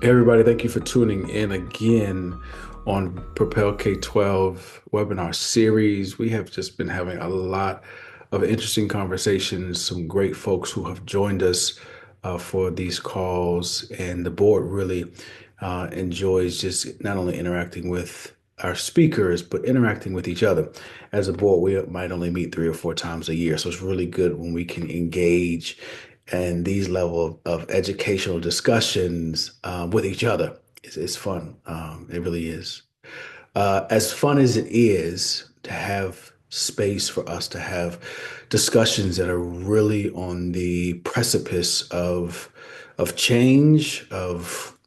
Hey everybody, thank you for tuning in again on PROPEL K12 webinar series. We have just been having a lot of interesting conversations, some great folks who have joined us for these calls, and the board really enjoys just not only interacting with our speakers, but interacting with each other. As a board, we might only meet 3 or 4 times a year, so it's really good when we can engage and these level of educational discussions with each other. It's fun. It really is. As fun as it is to have space for us to have discussions that are really on the precipice of change, of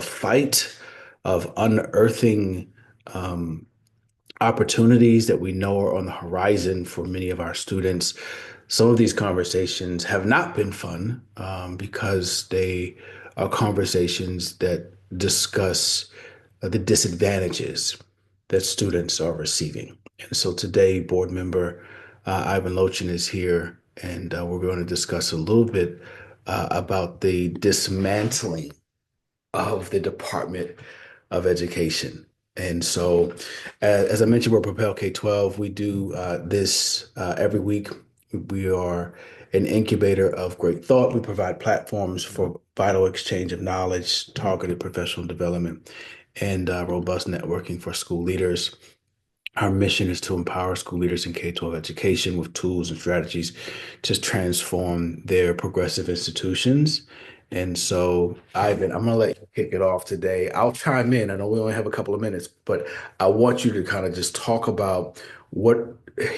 fight, of unearthing opportunities that we know are on the horizon for many of our students. Some of these conversations have not been fun because they are conversations that discuss the disadvantages that students are receiving. And so today, board member Ivan Lochin is here, and we're going to discuss a little bit about the dismantling of the Department of Education. And so, as I mentioned, we're Propel K12. We do this every week. We are an incubator of great thought. We provide platforms for vital exchange of knowledge, targeted professional development, and robust networking for school leaders. Our mission is to empower school leaders in K-12 education with tools and strategies to transform their progressive institutions. And so, Ivan, I'm going to let you kick it off today. I'll chime in. I know we only have a couple of minutes, but I want you to kind of just talk about what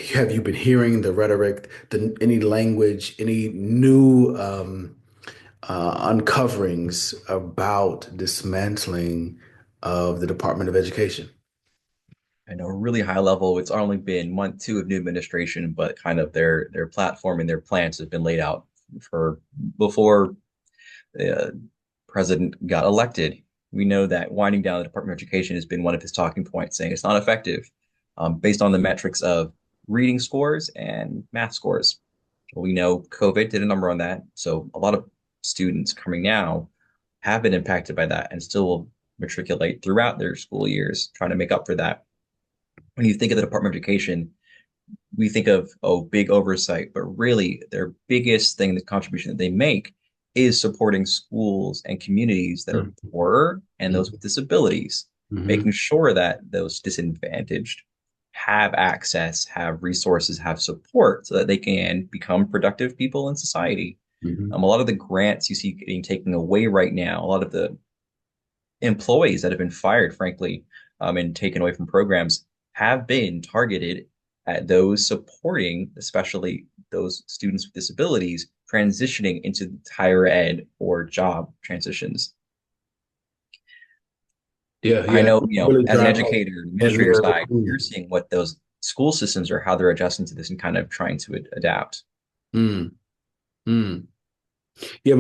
have you been hearing, the rhetoric, any language, any new uncoverings about dismantling of the Department of Education. I know really high level. It's only been month two of new administration, but kind of their platform and their plans have been laid out for before the president got elected. We know that winding down the Department of Education has been one of his talking points, saying it's not effective based on the metrics of reading scores and math scores. We know COVID did a number on that, so a lot of students coming now have been impacted by that and still will matriculate throughout their school years, trying to make up for that. When you think of the Department of Education, we think of, oh, big oversight, but really their biggest thing, the contribution that they make is supporting schools and communities that are Mhm. poorer and those with disabilities, Mhm. making sure that those disadvantaged have access, have resources, have support so that they can become productive people in society. Mhm. A lot of the grants you see getting taken away right now, a lot of the employees that have been fired, frankly, and taken away from programs have been targeted at those supporting, especially those students with disabilities, transitioning into higher ed or job transitions. Yeah, I yeah. know, Really as an drive home educator, as administrator they're side, you're recruiting. seeing what those school systems are, how they're adjusting to this and kind of trying to adapt. Mm, mm. Yeah,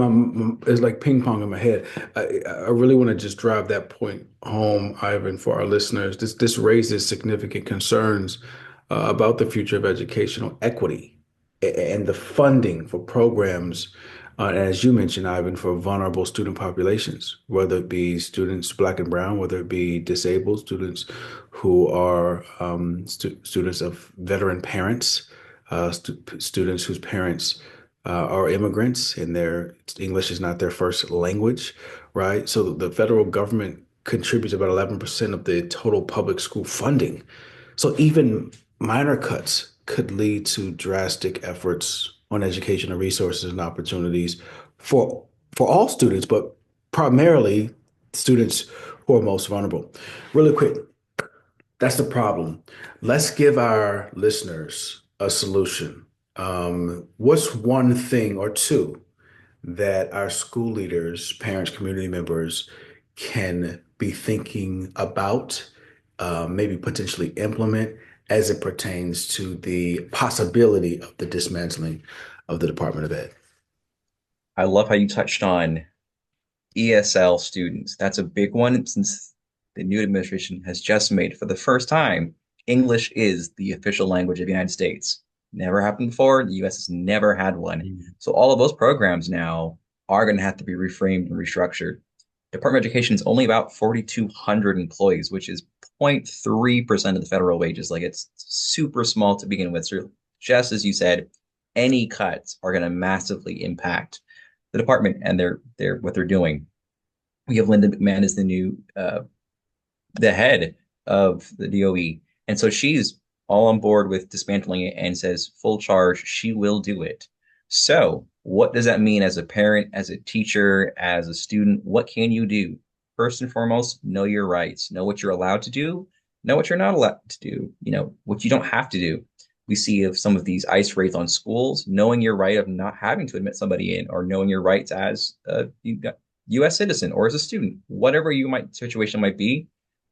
it's like ping pong in my head. I really want to just drive that point home, Ivan, for our listeners. This raises significant concerns about the future of educational equity and the funding for programs, and as you mentioned, Ivan, for vulnerable student populations, whether it be students black and brown, whether it be disabled students who are students of veteran parents, students whose parents are immigrants and their English is not their first language, right? So the federal government contributes about 11% of the total public school funding. So even minor cuts could lead to drastic efforts on educational resources and opportunities for for all students, but primarily students who are most vulnerable. Really quick, that's the problem. Let's give our listeners a solution. What's one thing or two that our school leaders, parents, community members can be thinking about, maybe potentially implement as it pertains to the possibility of the dismantling of the Department of Ed? I love how you touched on ESL students. That's a big one since the new administration has just made for the first time English is the official language of the United States. Never happened before. The US has never had one. Mm. So all of those programs now are going to have to be reframed and restructured. Department of Education is only about 4,200 employees, which is 0.3% of the federal wages. Like it's super small to begin with. So just as you said, any cuts are going to massively impact the department and their what they're doing. We have Linda McMahon as the head of the DOE, and so she's all on board with dismantling it and says full charge, she will do it. So, what does that mean as a parent, as a teacher, as a student? What can you do? First and foremost, know your rights, know what you're allowed to do, know what you're not allowed to do, what you don't have to do. We see of some of these ICE raids on schools, knowing your right of not having to admit somebody in, or knowing your rights as a U.S. citizen or as a student, whatever you might situation might be,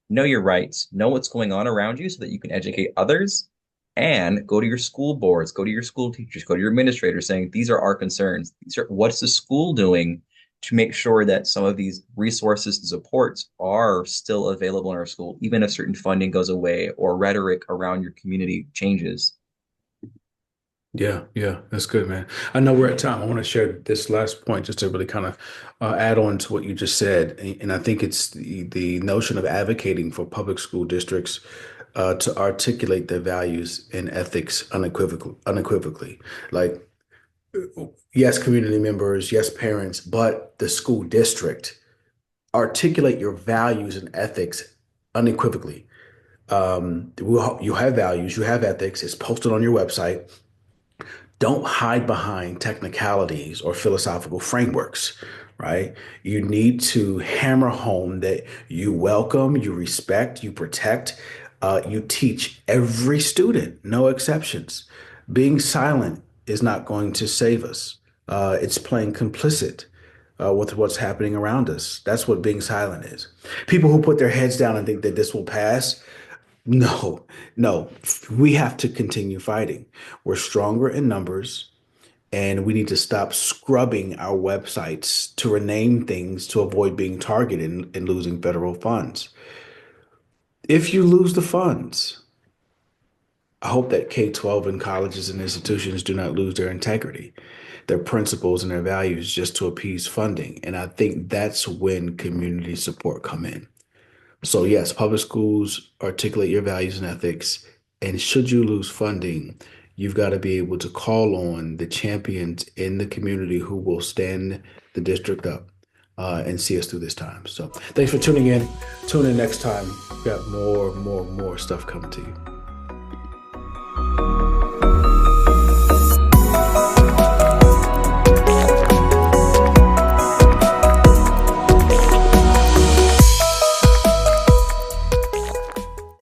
know your rights, know what's going on around you so that you can educate others, and go to your school boards, go to your school teachers, go to your administrators saying, these are our concerns. These are what's the school doing to make sure that some of these resources and supports are still available in our school, even if certain funding goes away or rhetoric around your community changes. Yeah, yeah, that's good, man. I know we're at time. I want to share this last point just to really kind of add on to what you just said. And I think it's the notion of advocating for public school districts to articulate their values and ethics unequivocally. Like, yes, community members, yes, parents, but the school district articulate your values and ethics unequivocally. You have values, you have ethics. It's posted on your website. Don't hide behind technicalities or philosophical frameworks, right? You need to hammer home that you welcome, you respect, you protect, you teach every student, no exceptions. Being silent is not going to save us. It's playing complicit with what's happening around us. That's what being silent is. People who put their heads down and think that this will pass, no, no, we have to continue fighting. We're stronger in numbers, and we need to stop scrubbing our websites to rename things to avoid being targeted and losing federal funds. If you lose the funds, I hope that K-12 and colleges and institutions do not lose their integrity, their principles, and their values just to appease funding. And I think that's when community support come in. So yes, public schools articulate your values and ethics. And should you lose funding, you've got to be able to call on the champions in the community who will stand the district up and see us through this time. So thanks for tuning in. Tune in next time. We've got more stuff coming to you.